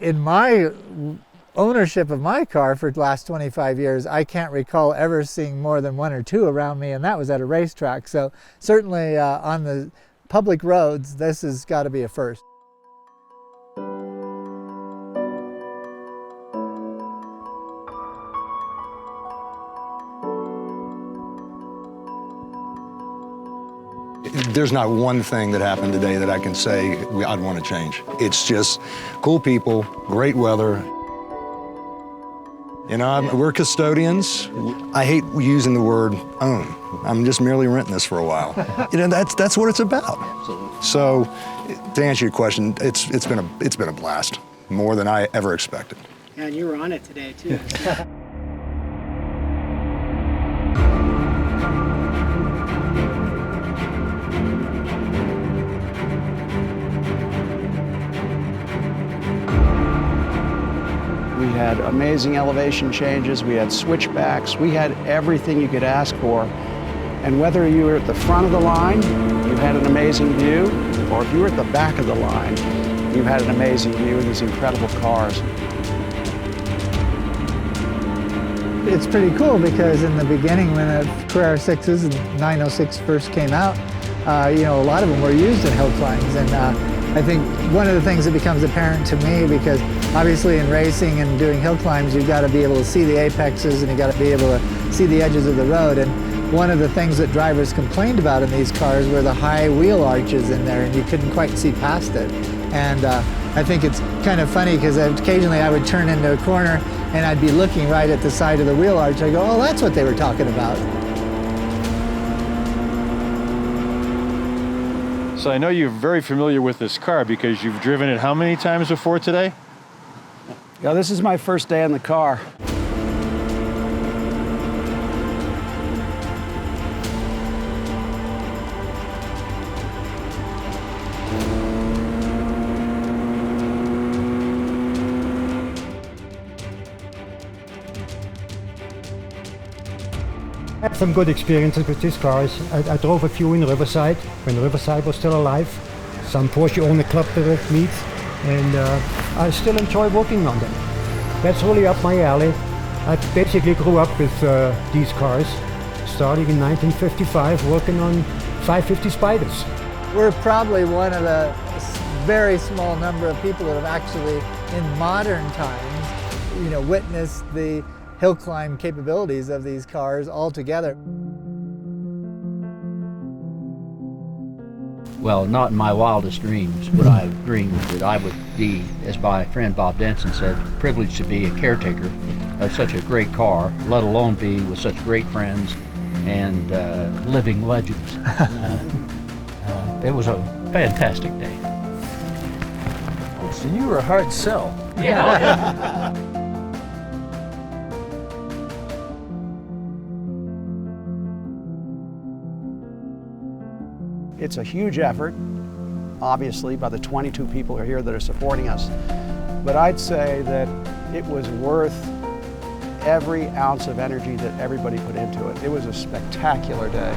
in my ownership of my car for the last 25 years, I can't recall ever seeing more than 1 or 2 around me, and that was at a racetrack. So certainly on the public roads, this has got to be a first. There's not one thing that happened today that I can say I'd want to change. It's just cool people, great weather. You know, we're custodians. I hate using the word own. I'm just merely renting this for a while. You know, that's what it's about. Absolutely. So, to answer your question, it's been a blast, more than I ever expected. Yeah, and you were on it today too. We had amazing elevation changes, we had switchbacks, we had everything you could ask for. And whether you were at the front of the line, you had an amazing view, or if you were at the back of the line, you had an amazing view of these incredible cars. It's pretty cool because in the beginning when the Carrera 6s and 906 first came out, you know, a lot of them were used in hill climbs, and I think one of the things that becomes apparent to me, because obviously in racing and doing hill climbs, you've got to be able to see the apexes and you've got to be able to see the edges of the road. And one of the things that drivers complained about in these cars were the high wheel arches in there, and you couldn't quite see past it. And I think it's kind of funny because occasionally I would turn into a corner and I'd be looking right at the side of the wheel arch. I go, oh, that's what they were talking about. So I know you're very familiar with this car because you've driven it how many times before today? Yeah, this is my first day in the car. I had some good experiences with these cars. I drove a few in Riverside, when Riverside was still alive. Some Porsche owner club meets, and I still enjoy working on them. That's really up my alley. I basically grew up with these cars, starting in 1955, working on 550 Spiders. We're probably one of the very small number of people that have actually, in modern times, you know, witnessed the hill climb capabilities of these cars altogether. Well, not in my wildest dreams would I have dreamed that I would be, as my friend Bob Denson said, privileged to be a caretaker of such a great car, let alone be with such great friends and living legends. It was a fantastic day. So you were a hard sell. Yeah. It's a huge effort, obviously, by the 22 people who are here that are supporting us. But I'd say that it was worth every ounce of energy that everybody put into it. It was a spectacular day.